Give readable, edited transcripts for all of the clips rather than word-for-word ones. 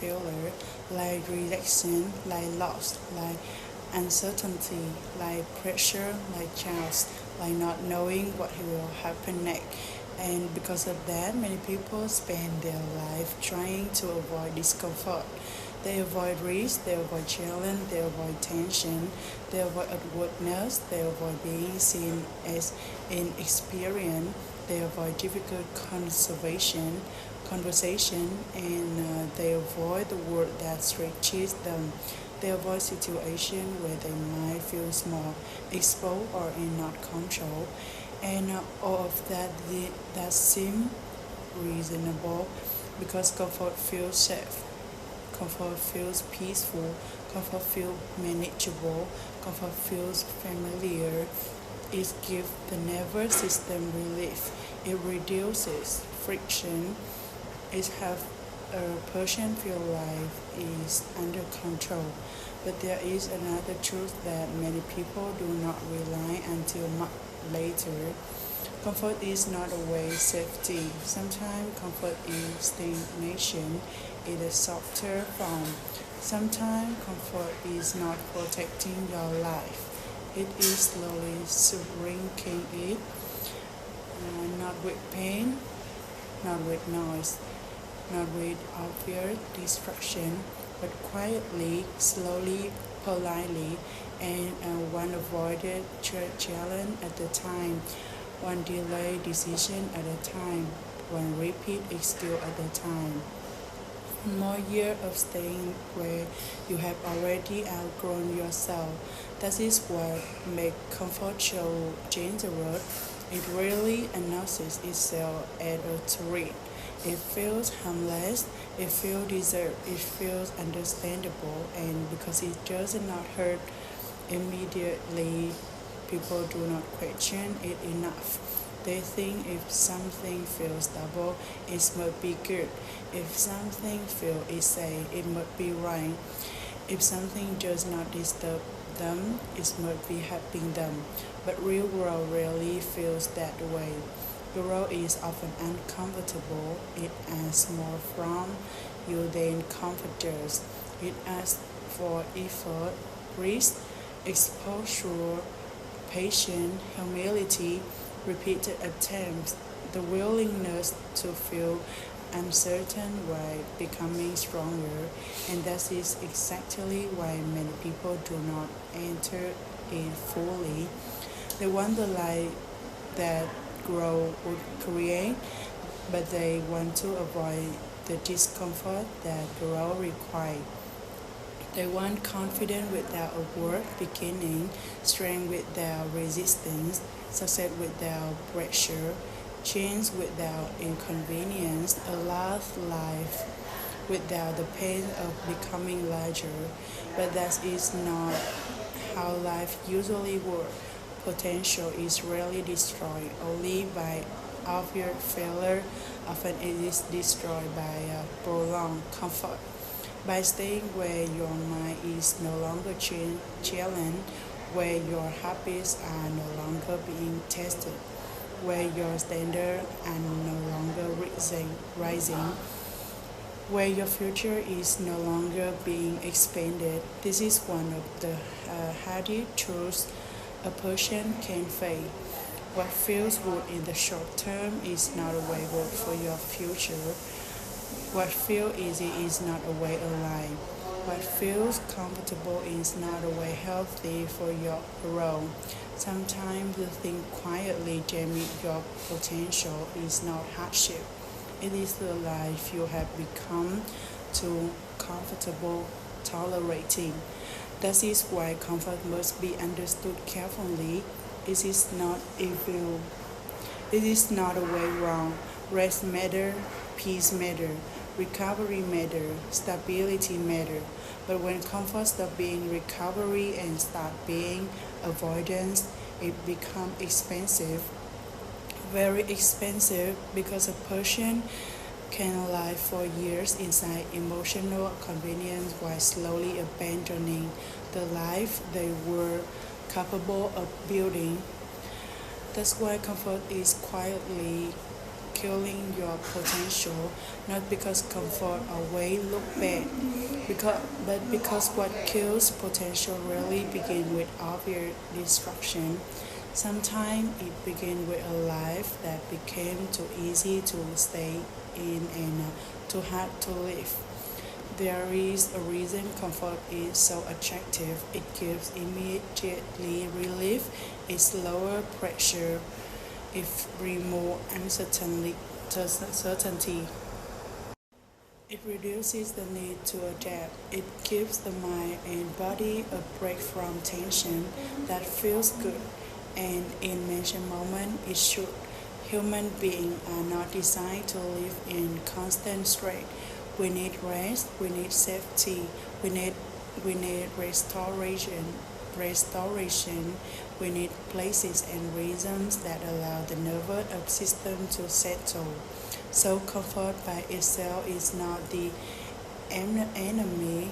failure, like rejection, like loss, like uncertainty, like pressure, like chance, like not knowing what will happen next. And because of that, many people spend their life trying to avoid discomfort. They avoid risk, they avoid challenge, they avoid tension, they avoid awkwardness, they avoid being seen as inexperienced, they avoid difficult conversation, and they avoid the word that stretches them. They avoid situations where they might feel small, exposed, or in not control. And all of that seem reasonable because comfort feels safe. Comfort feels peaceful, comfort feels manageable, comfort feels familiar. It gives the nervous system relief. It reduces friction. It helps a person feel life is under control. But there is another truth that many people do not realize until much later. Comfort is not always safety. Sometimes comfort is stagnation in a softer form. Sometimes comfort is not protecting your life. It is slowly shrinking it, not with pain, not with noise, not with obvious distraction, but quietly, slowly, politely, and one avoided challenge at a time, one delayed decision at a time, one repeat excuse at a time. More year of staying where you have already outgrown yourself. That is what makes comfort so dangerous. It rarely announces itself as a threat. It feels harmless, it feels deserved, it feels understandable, and because it does not hurt immediately, people do not question it enough. They think if something feels double, it must be good. If something feels easy, it must be right. If something does not disturb them, it must be helping them. But real world rarely feels that way. The world is often uncomfortable. It asks more from you than comforters. It asks for effort, risk, exposure, patience, humility, repeated attempts, the willingness to feel uncertain while becoming stronger, and that is exactly why many people do not enter it fully. They want the life that growth would create, but they want to avoid the discomfort that growth requires. They want confidence without a word beginning, strength without resistance, success without pressure, change without inconvenience, a love life without the pain of becoming larger. But that is not how life usually works. Potential is rarely destroyed, only by obvious failure. Often it is destroyed by prolonged comfort. By staying where your mind is no longer challenged, where your habits are no longer being tested, where your standards are no longer rising, where your future is no longer being expanded. This is one of the hardy truths a person can face. What feels good in the short term is not a way good for your future. What feels easy is not a way alive. What feels comfortable is not a way healthy for your growth. Sometimes the thing quietly damaging your potential is not hardship. It is the life you have become too comfortable tolerating. That is why comfort must be understood carefully. It is not evil. It is not a way wrong. Rest matter, peace matter, recovery matter, stability matter. But when comfort stops being recovery and start being avoidance, it becomes expensive, very expensive, because a person can live for years inside emotional convenience while slowly abandoning the life they were capable of building. That's why comfort is quietly killing your potential, not because comfort or weight look bad, but because what kills potential really begins with obvious destruction. Sometimes it begins with a life that became too easy to stay in and too hard to live. There is a reason comfort is so attractive. It gives immediately relief, it's lower pressure, it removes uncertainty. It reduces the need to adapt. It gives the mind and body a break from tension that feels good. And in mentioned moment, it should. Human beings are not designed to live in constant stress. We need rest, we need safety, we need we need restoration, we need places and reasons that allow the nervous system to settle. So comfort by itself is not the enemy.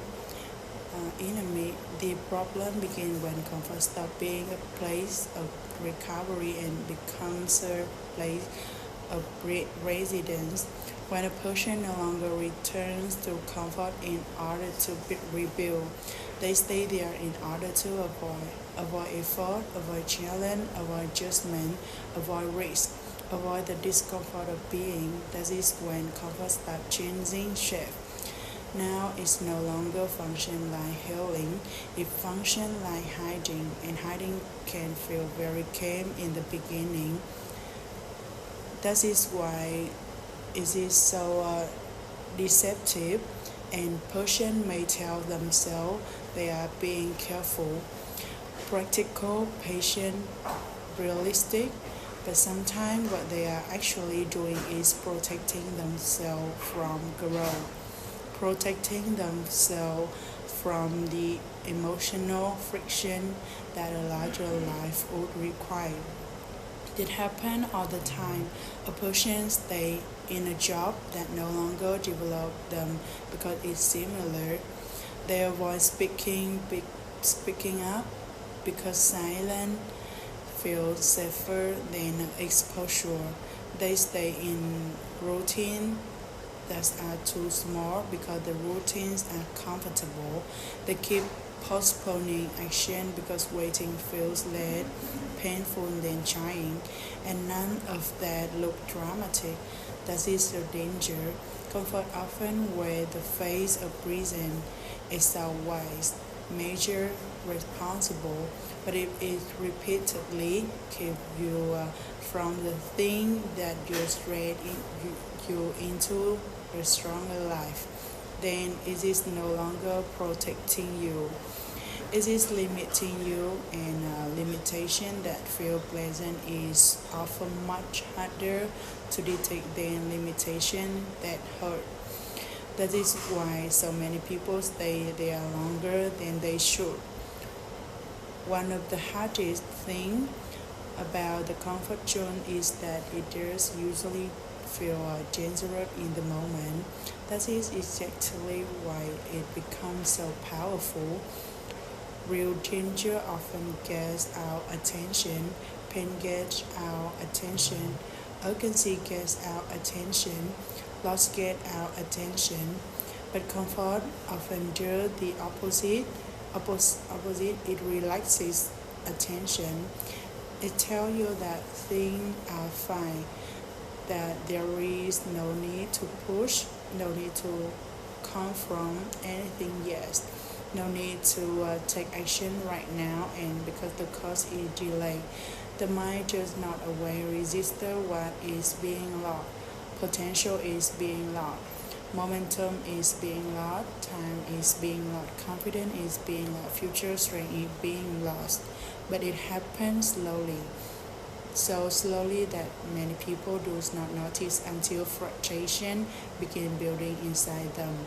The problem begins when comfort stops being a place of recovery and becomes a place of residence. When a person no longer returns to comfort in order to rebuild, they stay there in order to avoid effort, avoid challenge, avoid judgment, avoid risk, avoid the discomfort of being. That is when comfort starts changing shape. Now it's no longer function like healing, it functions like hiding, and hiding can feel very calm in the beginning. That is why it is so deceptive, and person may tell themselves they are being careful, practical, patient, realistic, but sometimes what they are actually doing is protecting themselves from growth, protecting themselves from the emotional friction that a larger life would require. It happens all the time. A person stay in a job that no longer develop them because it's similar. They avoid speaking up because silence feels safer than exposure. They stay in routine that are too small because the routines are comfortable. They keep postponing action because waiting feels less painful than trying, and none of that look dramatic. That is the danger. Comfort often wears the face of reason. It sounds wise, major, responsible, but if it repeatedly keeps you from the thing that you into a stronger life, then it is no longer protecting you. It is limiting you, and limitation that feel pleasant is often much harder to detect than limitation that hurt. That is why so many people stay there longer than they should. One of the hardest things about the comfort zone is that it does usually feel dangerous in the moment. That is exactly why it becomes so powerful. Real danger often gets our attention, pain gets our attention, urgency gets our attention, loss gets our attention, but comfort often does the opposite. It relaxes attention. It tells you that things are fine, that there is no need to push, no need to confront anything yet, no need to take action right now, and because the cost is delay, the mind does not away register what is being lost. Potential is being lost. Momentum is being lost. Time is being lost. Confidence is being lost. Future strength is being lost. But it happens slowly. So slowly that many people do not notice until frustration begin building inside them.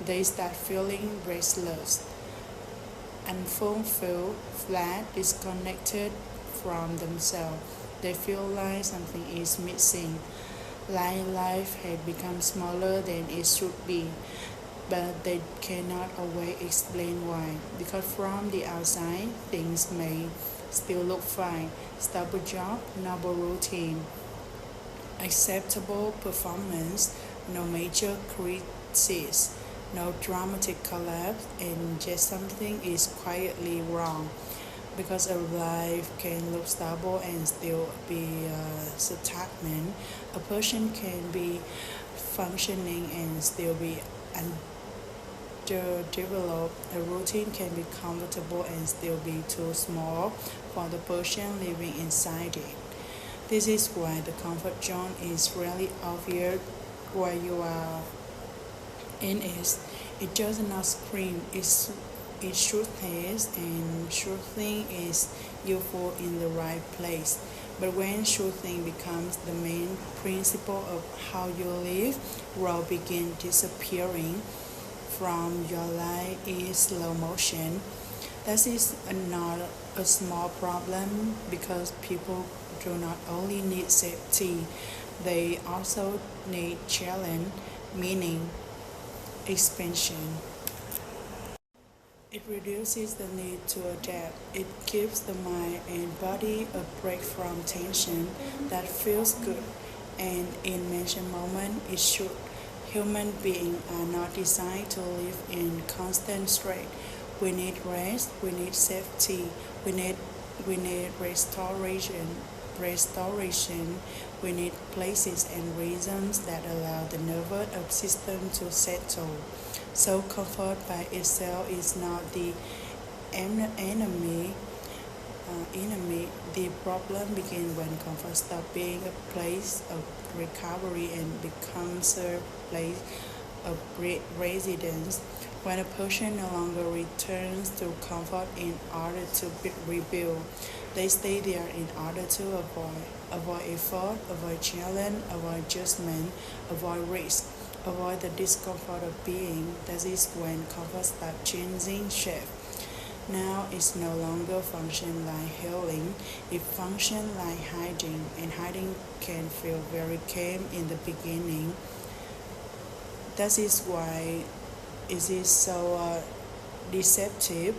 They start feeling restless, unfulfilled, flat, disconnected from themselves. They feel like something is missing, like life has become smaller than it should be, but they cannot always explain why. Because from the outside, things may still look fine. Stable job, noble routine, acceptable performance, no major crisis, no dramatic collapse, and just something is quietly wrong. Because a life can look stable and still be stagnant, a person can be functioning and still be underdeveloped. A routine can be comfortable and still be too small for the person living inside it. This is why the comfort zone is really obvious where you are in it. It does not scream, it soothes, and soothing is useful in the right place. But when soothing becomes the main principle of how you live, will begin disappearing from your life in slow motion. That is not a small problem because people do not only need safety, they also need challenge, meaning expansion. It reduces the need to adapt. It gives the mind and body a break from tension that feels good. And in mentioned moment, it should. Human beings are not designed to live in constant stress. We need rest, we need safety, we need we need restoration, we need places and reasons that allow the nervous system to settle. So comfort by itself is not the enemy. The problem begins when comfort stops being a place of recovery and becomes a place of residence. When a person no longer returns to comfort in order to rebuild, they stay there in order to avoid effort, avoid challenge, avoid judgment, avoid risk, avoid the discomfort of being. That is when comfort starts changing shape. Now it's no longer function like healing, it functions like hiding, and hiding can feel very calm in the beginning. That is why it is so deceptive,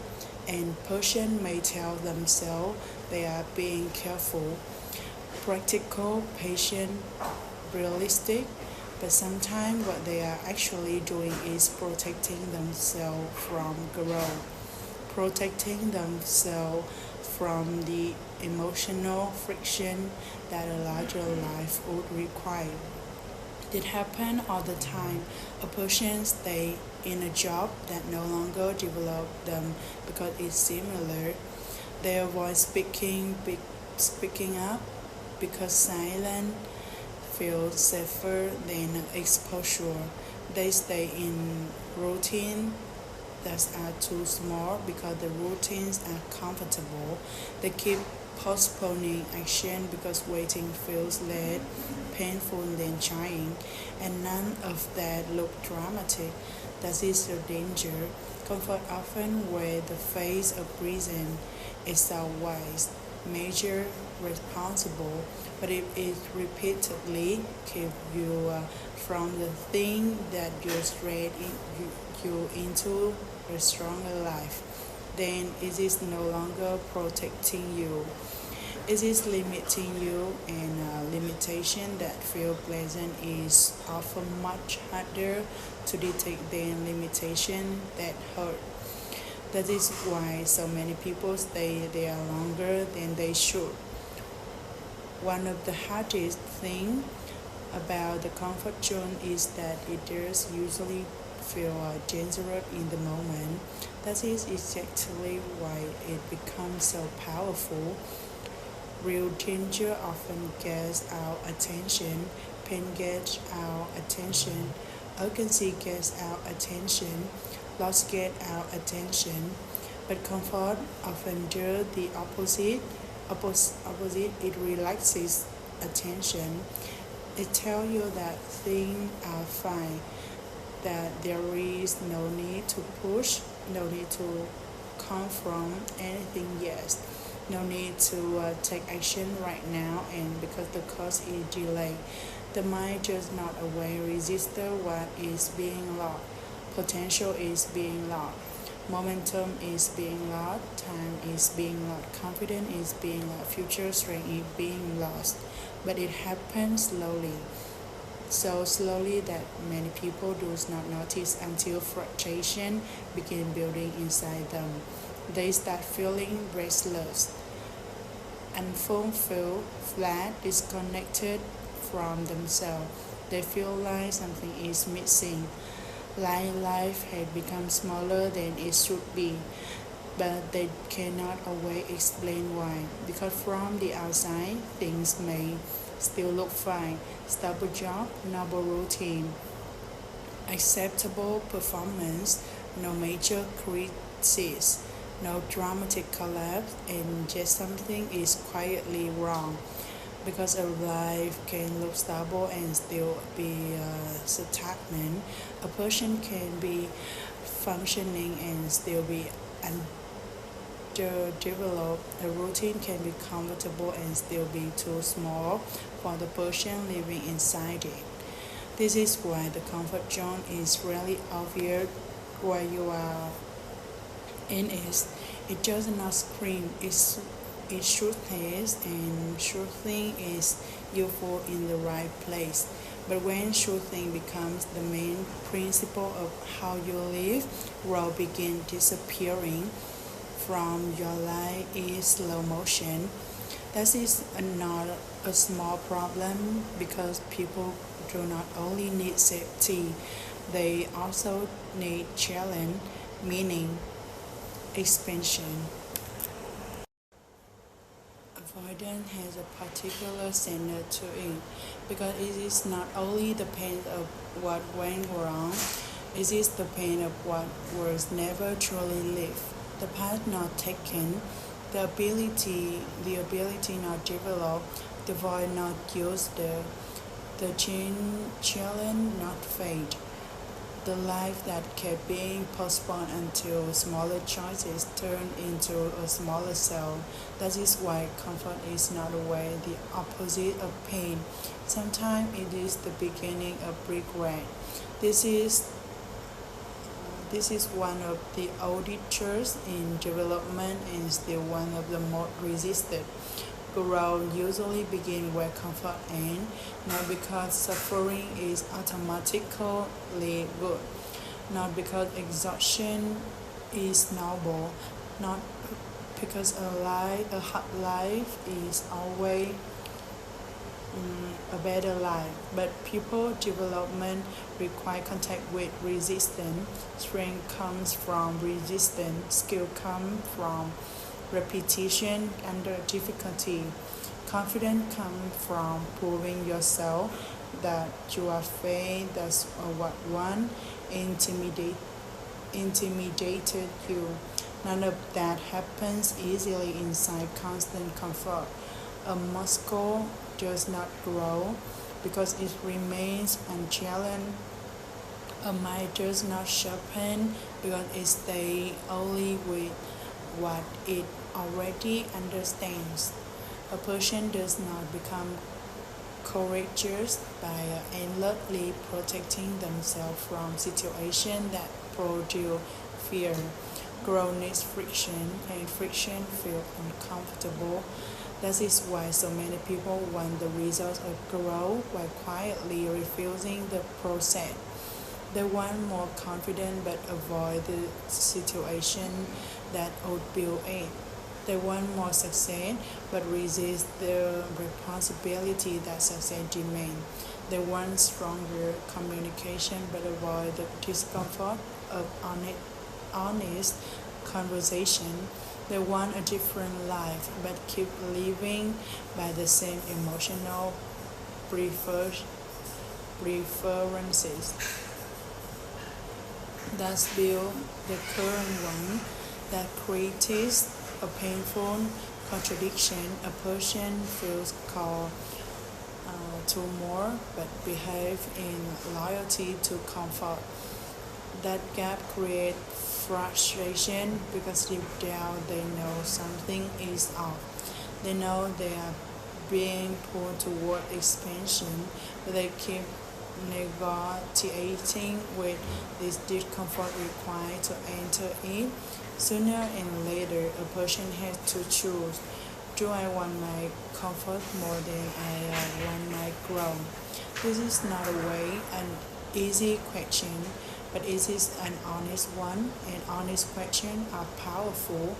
and person may tell themselves they are being careful, practical, patient, realistic, but sometimes what they are actually doing is protecting themselves from growth, protecting themselves from the emotional friction that a larger life would require. It happens all the time. A person stay in a job that no longer develop them because it's similar. They avoid speaking up because silence feels safer than exposure. They stay in routine that are too small because the routines are comfortable. They keep postponing action because waiting feels less painful than trying, and none of that look dramatic. That is the danger. Comfort often wears the face of reason. It's a wise, major, responsible, but if it repeatedly keeps you from the thing that you strayed you into a stronger life, then it is no longer protecting you. It is limiting you, and limitation that feel pleasant is often much harder to detect than limitation that hurt. That is why so many people stay there longer than they should. One of the hardest things about the comfort zone is that it does usually feel dangerous in the moment. That is exactly why it becomes so powerful. Real danger often gets our attention, pain gets our attention, urgency gets our attention, loss gets our attention, but comfort often does the opposite. Opposite, it relaxes attention. It tells you that things are fine, that there is no need to push, no need to confront anything yet, no need to take action right now, and because the cost is delay. The mind does not away register what is being lost. Potential is being lost. Momentum is being lost. Time is being lost. Confidence is being lost. Future strength is being lost. but it happens slowly. So slowly that many people do not notice until frustration begin building inside them. They start feeling restless, unfulfilled, flat, disconnected from themselves. They feel like something is missing, like life had become smaller than it should be, but they cannot always explain why. Because from the outside, things may still look fine: stable job, normal routine, acceptable performance, no major crisis, no dramatic collapse, and just something is quietly wrong. Because a life can look stable and still be stagnant, a person can be functioning and still be underdeveloped. A routine can be comfortable and still be too small for the person living inside it. This is why the comfort zone is really obvious where you are in it. It does not scream, it soothes, and soothing is useful in the right place. But when soothing becomes the main principle of how you live, will begin disappearing from your life in slow motion. That is not a small problem because people do not only need safety, they also need challenge, meaning, expansion. Avoidance has a particular center to it because it is not only the pain of what went wrong, it is the pain of what was never truly lived, the path not taken, the ability not developed, the void not used, the challenge not fade. The life that kept being postponed until smaller choices turned into a smaller self. That is why comfort is not always the opposite of pain. Sometimes it is the beginning of regret. This is this is one of the oldest truths in development and still one of the most resisted. Growth usually begins where comfort ends, not because suffering is automatically good, not because exhaustion is noble, not because a hard life is always a better life. But people development require contact with resistance. Strength comes from resistance. Skill comes from repetition under difficulty. Confidence comes from proving yourself that you are fair. That's what one intimidated you. None of that happens easily inside constant comfort. A muscle does not grow because it remains unchallenged. A mind does not sharpen because it stays only with what it already understands. A person does not become courageous by endlessly protecting themselves from situations that produce fear. Growth needs friction, and friction feels uncomfortable. That is why so many people want the results of growth while quietly refusing the process. They want more confidence but avoid the situation that would build it. They want more success but resist the responsibility that success demands. They want stronger communication but avoid the discomfort of honest conversation. They want a different life but keep living by the same emotional preferences. Thus build the current one that creates a painful contradiction. A person feels called to more but behave in loyalty to comfort. That gap creates frustration because deep down they know something is off. They know they are being pulled toward expansion, but they keep negotiating with this discomfort required to enter it. Sooner and later, a person has to choose Do I want my comfort more than I want my growth? This is not a way, an easy question, but it is an honest one. And honest questions are powerful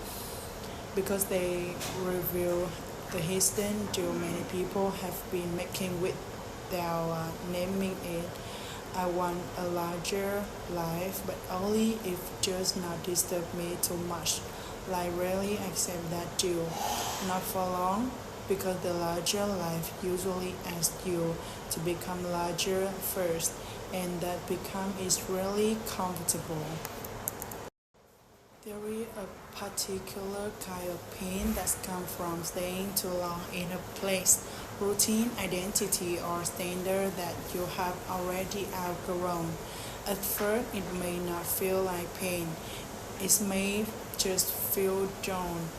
because they reveal the hidden joke many people have been making without naming it. I want a larger life, but only if just not disturb me too much. Like really accept that too. Not for long, because the larger life usually asks you to become larger first, and that become is really comfortable. There is a particular kind of pain that comes from staying too long in a place, routine, identity, or standard that you have already outgrown. At first, it may not feel like pain. It may just feel drawn.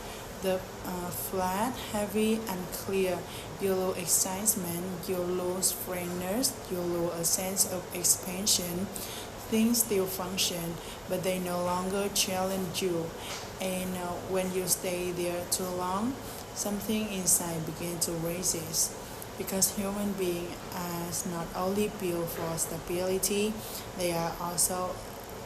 The flat, heavy, unclear. You lose excitement, you lose freshness, you lose a sense of expansion. Things still function, but they no longer challenge you. And when you stay there too long, something inside begins to resist. Because human beings are not only built for stability, they are also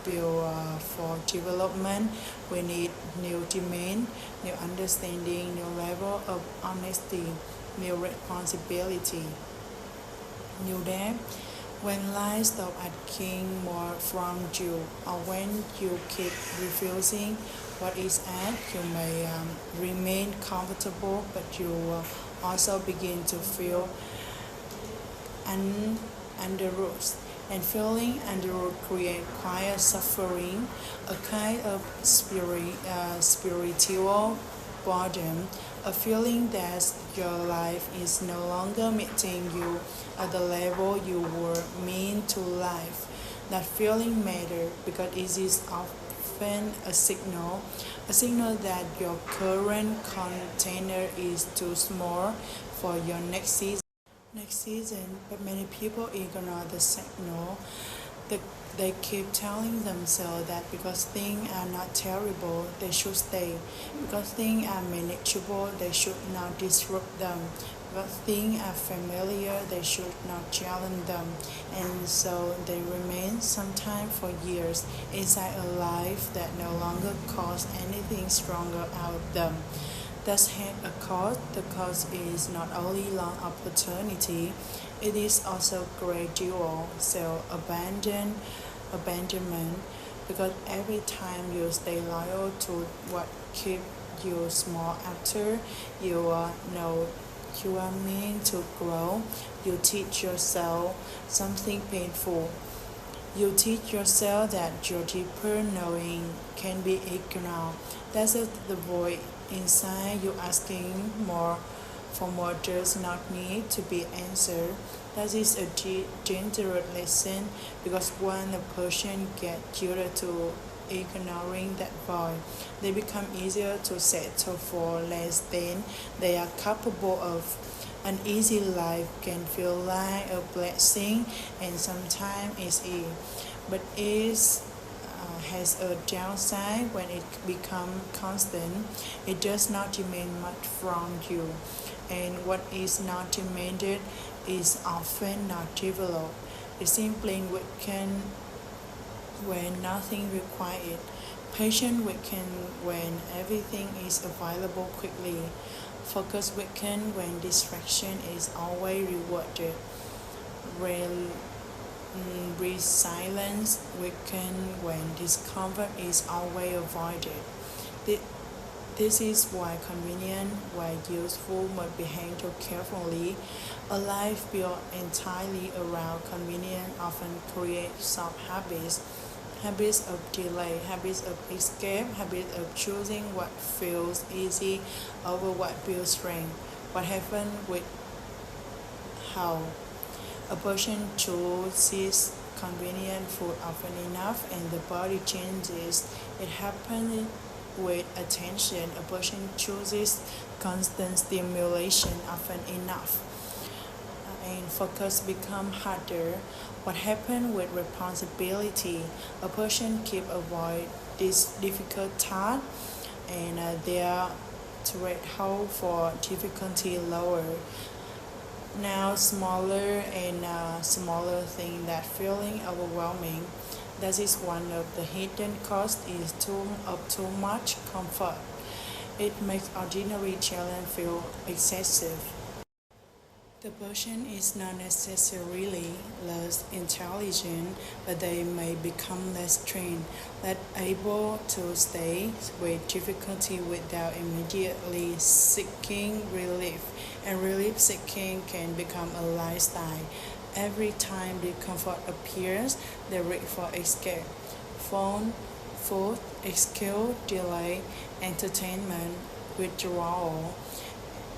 built for development. We need new demand, new understanding, new level of honesty, new responsibility, new depth. When life stops asking more from you, or when you keep refusing what is asked, you may remain comfortable, but you will also begin to feel under roots. And feeling under root create quiet suffering, a kind of spiritual boredom, a feeling that your life is no longer meeting you at the level you were meant to live. That feeling matters because it is often a signal that your current container is too small for your next season, but many people ignore the signal. They keep telling themselves that because things are not terrible, they should stay. Because things are manageable, they should not disrupt them. Because things are familiar, they should not challenge them. And so they remain, sometimes for years, inside a life that no longer calls anything stronger out of them. Does have a cost. The cost is not only long opportunity, it is also gradual abandonment, because every time you stay loyal to what keeps you small after you know you are meant to grow, you teach yourself something painful. You teach yourself that your deeper knowing can be ignored. That's the void inside you asking more for more does not need to be answered. That is a dangerous lesson, because when a person gets used to ignoring that void, they become easier to settle for less than they are capable of. An easy life can feel like a blessing, and sometimes it's but it has a downside. When it becomes constant, it does not demand much from you, and what is not demanded is often not developed. It simply weakens when nothing required. Patience weakens when everything is available quickly. Focus weakens when distraction is always rewarded. Resilience weakens when discomfort is always avoided. This is why convenient, while useful, must be handled carefully. A life built entirely around convenience often creates sub-habits, habits of delay, habits of escape, habits of choosing what feels easy over what builds strength. What happens with how a person chooses convenient food often enough and the body changes. It happens with attention. A person chooses constant stimulation often enough and focus become harder. What happens with responsibility? A person keep avoid this difficult task, and their threshold for difficulty lower. Now smaller and smaller thing that feeling overwhelming. That is one of the hidden costs is too much comfort. It makes ordinary challenge feel excessive. The person is not necessarily less intelligent, but they may become less trained, less able to stay with difficulty without immediately seeking relief. And relief seeking can become a lifestyle. Every time discomfort appears, they reach for escape. Phone, food, excuse, delay, entertainment, withdrawal.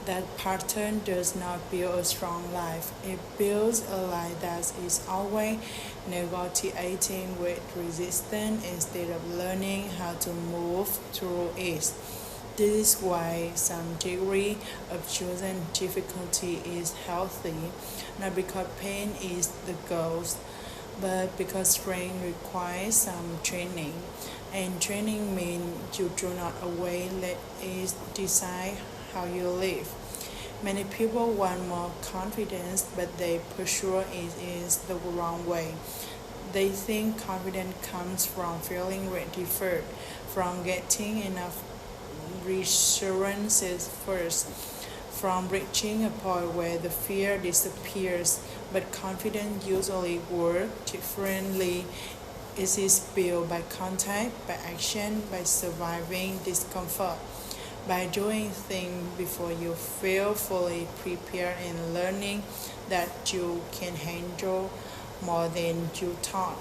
That pattern does not build a strong life. It builds a life that is always negotiating with resistance instead of learning how to move through it. This is why some degree of chosen difficulty is healthy, not because pain is the goal, but because strength requires some training. And training means you do not always let it decide how you live. Many people want more confidence, but they pursue it is the wrong way. They think confidence comes from feeling deferred, from getting enough reassurances first, from reaching a point where the fear disappears. But confidence usually works differently. It is built by contact, by action, by surviving discomfort, by doing things before you feel fully prepared and learning that you can handle more than you thought.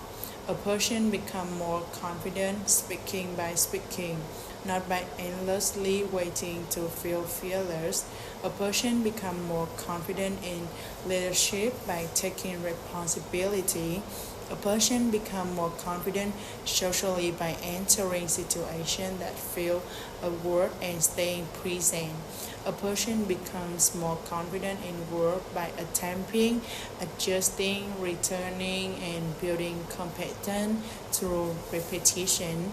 A person becomes more confident speaking by speaking, not by endlessly waiting to feel fearless. A person becomes more confident in leadership by taking responsibility. A person becomes more confident socially by entering situations that feel awkward and staying present. A person becomes more confident in work by attempting, adjusting, returning, and building competence through repetition.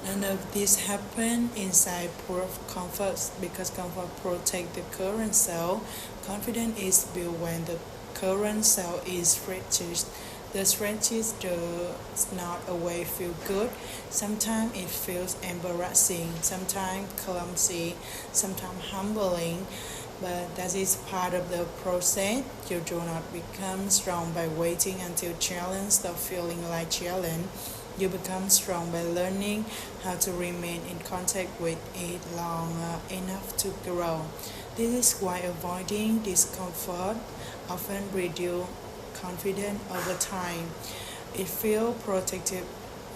None of this happen inside poor comfort because comfort protects the current self. Confidence is built when the current self is stretched. The stretches does not always feel good. Sometimes it feels embarrassing, sometimes clumsy, sometimes humbling. But that is part of the process. You do not become strong by waiting until challenge stop feeling like challenge. You become strong by learning how to remain in contact with it long enough to grow. This is why avoiding discomfort often reduces confidence over time. It feels protective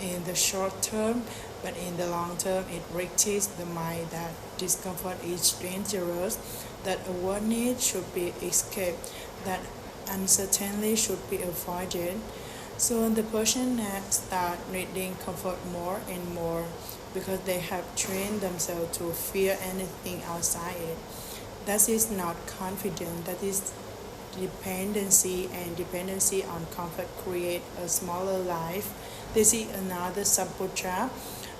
in the short term, but in the long term, it reaches the mind that discomfort is dangerous, that awareness should be escaped, that uncertainty should be avoided. So the person next start needing comfort more and more because they have trained themselves to fear anything outside it. That is not confidence, that is dependency, and dependency on comfort create a smaller life. This is another subtle trap.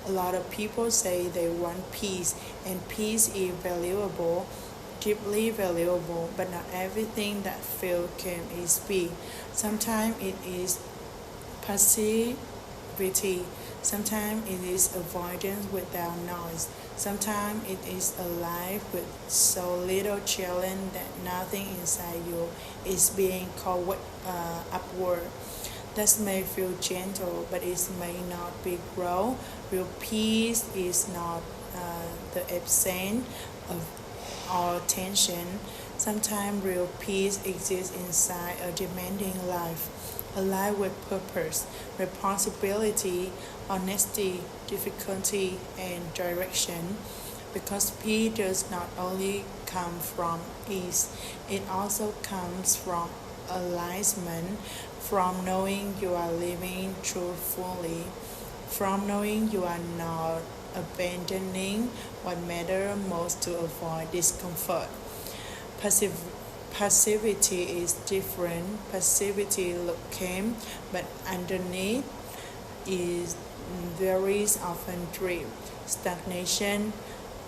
A lot of people say they want peace, and peace is valuable, deeply valuable, but not everything that feels can is peace. Sometimes it is passivity. Sometimes it is avoidance without noise. Sometimes it is a life with so little challenge that nothing inside you is being called upward. That may feel gentle, but it may not be growth. Real peace is not the absence of all tension. Sometimes real peace exists inside a demanding life, a life with purpose, responsibility, honesty, difficulty, and direction. Because peace does not only come from ease, it also comes from alignment, from knowing you are living truthfully, from knowing you are not abandoning what matters most to avoid discomfort. Passive, Passivity is different. Passivity looks calm, but underneath is very often drift, stagnation,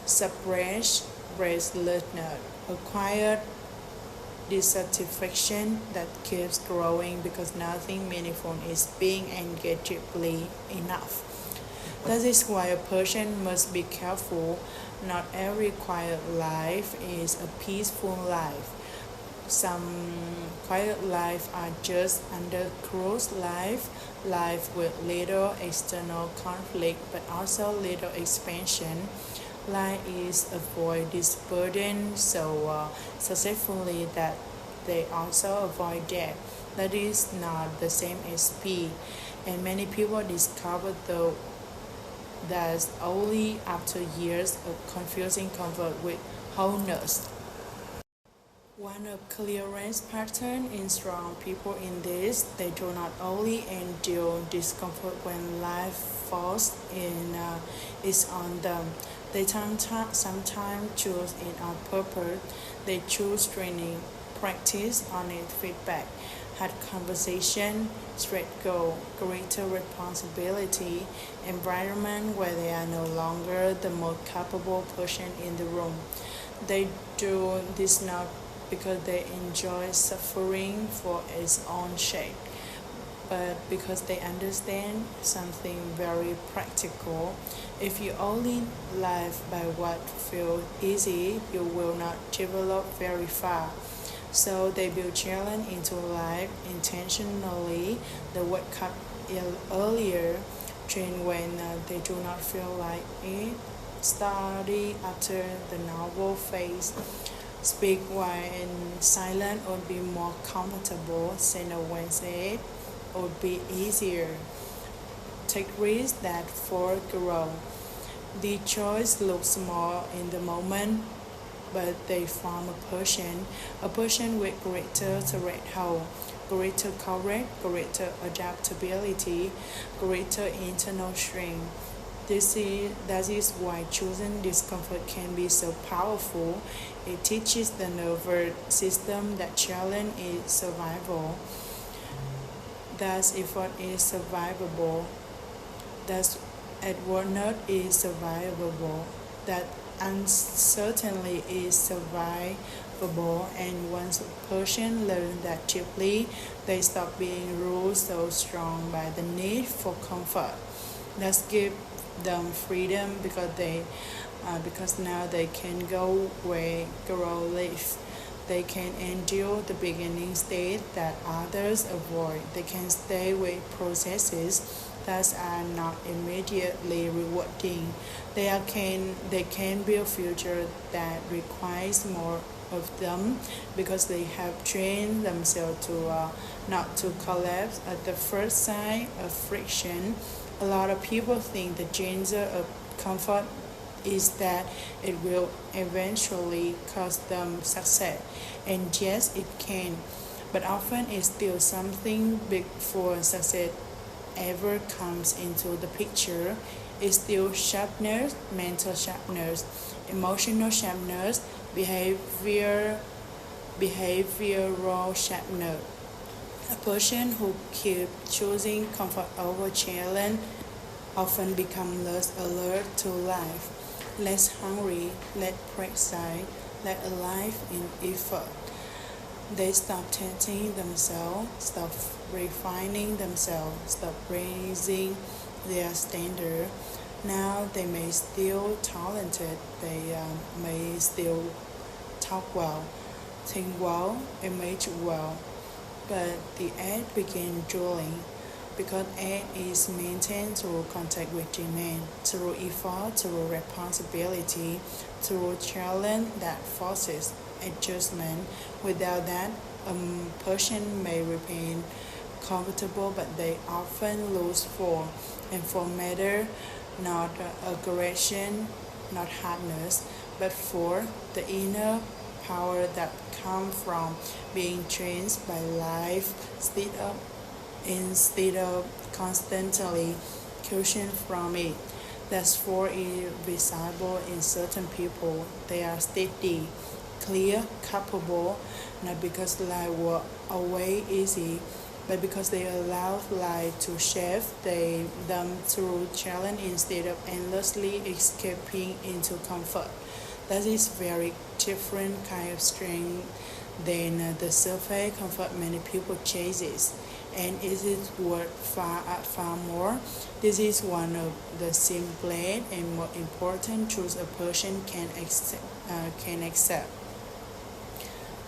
suppressed restlessness, a quiet dissatisfaction that keeps growing because nothing meaningful is being engaged deeply enough. That is why a person must be careful. Not every quiet life is a peaceful life. Some quiet life are just undercruise life with little external conflict but also little expansion. Life is avoid this burden so successfully that they also avoid death. That is not the same as peace. And many people discover though that only after years of confusing comfort with wholeness. One of clearest pattern in strong people in this, they do not only endure discomfort when life falls in is on them. They sometimes choose it on purpose. They choose training, practice, honest feedback, had conversation, straight goal, greater responsibility, environment where they are no longer the most capable person in the room. They do this not because they enjoy suffering for its own sake, but because they understand something very practical. If you only live by what feels easy, you will not develop very far. So they build challenge into life intentionally. They wake up earlier, train when they do not feel like it, study after the novel phase, speak while silent would be more comfortable, say no when said would be easier, take risks that for growth. The choice looks small in the moment, but they form a person with greater threshold, greater courage, greater adaptability, greater internal strength. That is why choosing discomfort can be so powerful. It teaches the nervous system that challenge is survival, that effort is survivable, that adversity is survivable, that uncertainty is survivable, and once a person learns that deeply, they stop being ruled so strong by the need for comfort. Let's give them freedom because now they can go where grow live. They can endure the beginning state that others avoid. They can stay with processes that are not immediately rewarding. They can build future that requires more of them because they have trained themselves to not to collapse at the first sign of friction. A lot of people think the danger of comfort is that it will eventually cost them success. And yes, it can, but often it's still something before success ever comes into the picture. It's still sharpness, mental sharpness, emotional sharpness, behavioral sharpness. A person who keeps choosing comfort over challenge often becomes less alert to life, less hungry, less precise, less alive in effort. They stop testing themselves, stop refining themselves, stop raising their standard. Now they may still talented, they may still talk well, think well, image well, but the egg begin drooling because egg is maintained through contact with demand, through effort, through responsibility, through challenge that forces adjustment. Without that, a person may remain comfortable, but they often lose form, and form matter not aggression, not hardness, but for the inner power that comes from being trained by life instead of constantly caution from it. That's for it visible in certain people. They are steady, clear, capable, not because life was always easy, but because they allow life to shape them through challenge instead of endlessly escaping into comfort. That is very different kind of strength than the surface comfort many people chases, and it is worth far more. This is one of the simplest and more important truths a person can accept.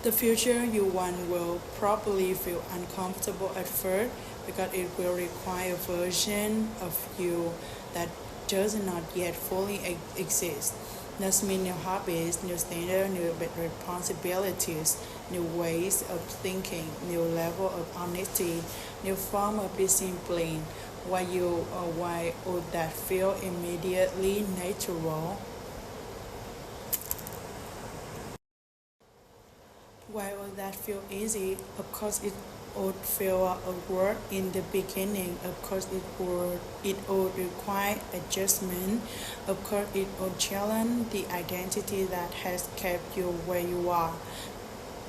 The future you want will probably feel uncomfortable at first because it will require a version of you that does not yet fully exist. This means new hobbies, new standards, new responsibilities, new ways of thinking, new level of honesty, new form of discipline. Why would that feel immediately natural? Why would that feel easy? Of course, it would feel awkward in the beginning. Of course, it would require adjustment. Of course, it would challenge the identity that has kept you where you are.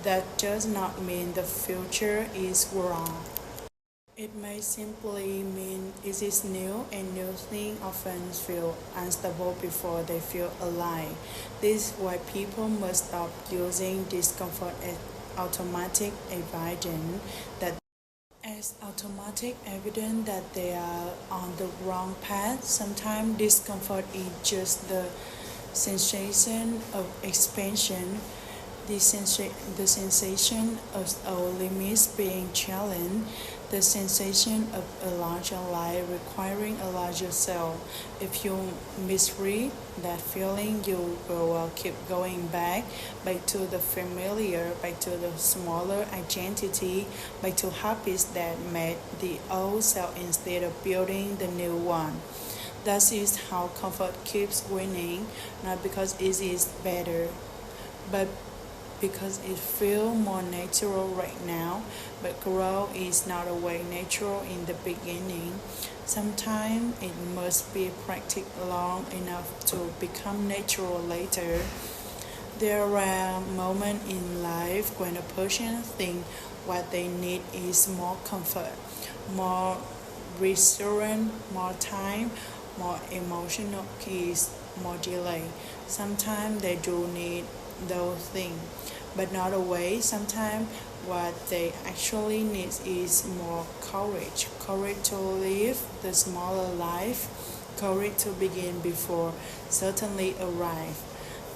That does not mean the future is wrong. It may simply mean it is new, and new things often feel unstable before they feel alive. This is why people must stop using discomfort as automatic evidence that they are on the wrong path. Sometimes discomfort is just the sensation of expansion, the sensation of our limits being challenged, the sensation of a larger life requiring a larger self. If you misread that feeling, you will keep going back to the familiar, back to the smaller identity, back to habits that made the old self instead of building the new one. That is how comfort keeps winning, not because it is better, but because it feels more natural right now. But growth is not always natural in the beginning. Sometimes it must be practiced long enough to become natural later. There are moments in life when a person thinks what they need is more comfort, more reassurance, more time, more emotional peace, more delay. Sometimes they do need those things, but not always. Sometimes what they actually need is more courage to live the smaller life, courage to begin before certainly arrive,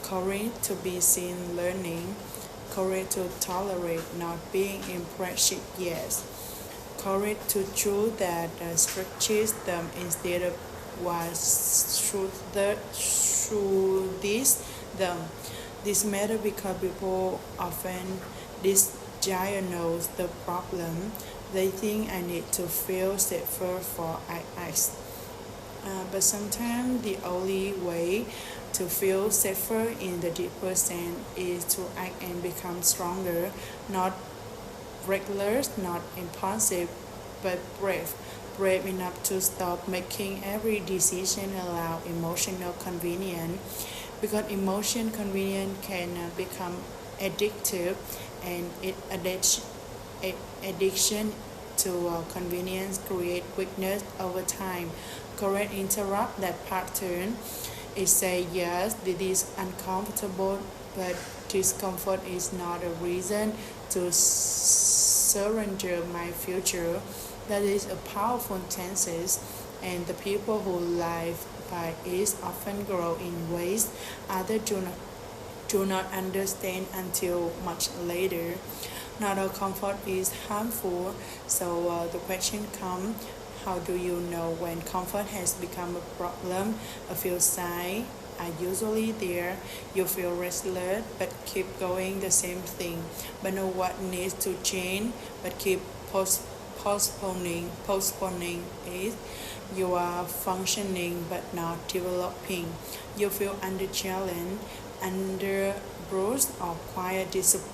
courage to be seen learning, courage to tolerate not being impressed yet, courage to choose that stretches them instead of what soothes them. This matters because people often misdiagnose the problem. They think I need to feel safer for I act. But sometimes the only way to feel safer in the deeper sense is to act and become stronger, not reckless, not impulsive, but brave. Brave enough to stop making every decision allow emotional convenience, because emotion convenience can become addictive, and addiction to convenience create weakness over time. Correct interrupt that pattern. It say yes, this is uncomfortable, but discomfort is not a reason to surrender my future. That is a powerful tenses, and the people who live by it often grow in ways others do not understand until much later. Not all comfort is harmful, so the question comes: how do you know when comfort has become a problem? A few signs are usually there. You feel restless but keep going the same thing, but know what needs to change, but keep postponing it. You are functioning but not developing. You feel under challenge, under bruised, or quiet disappointment.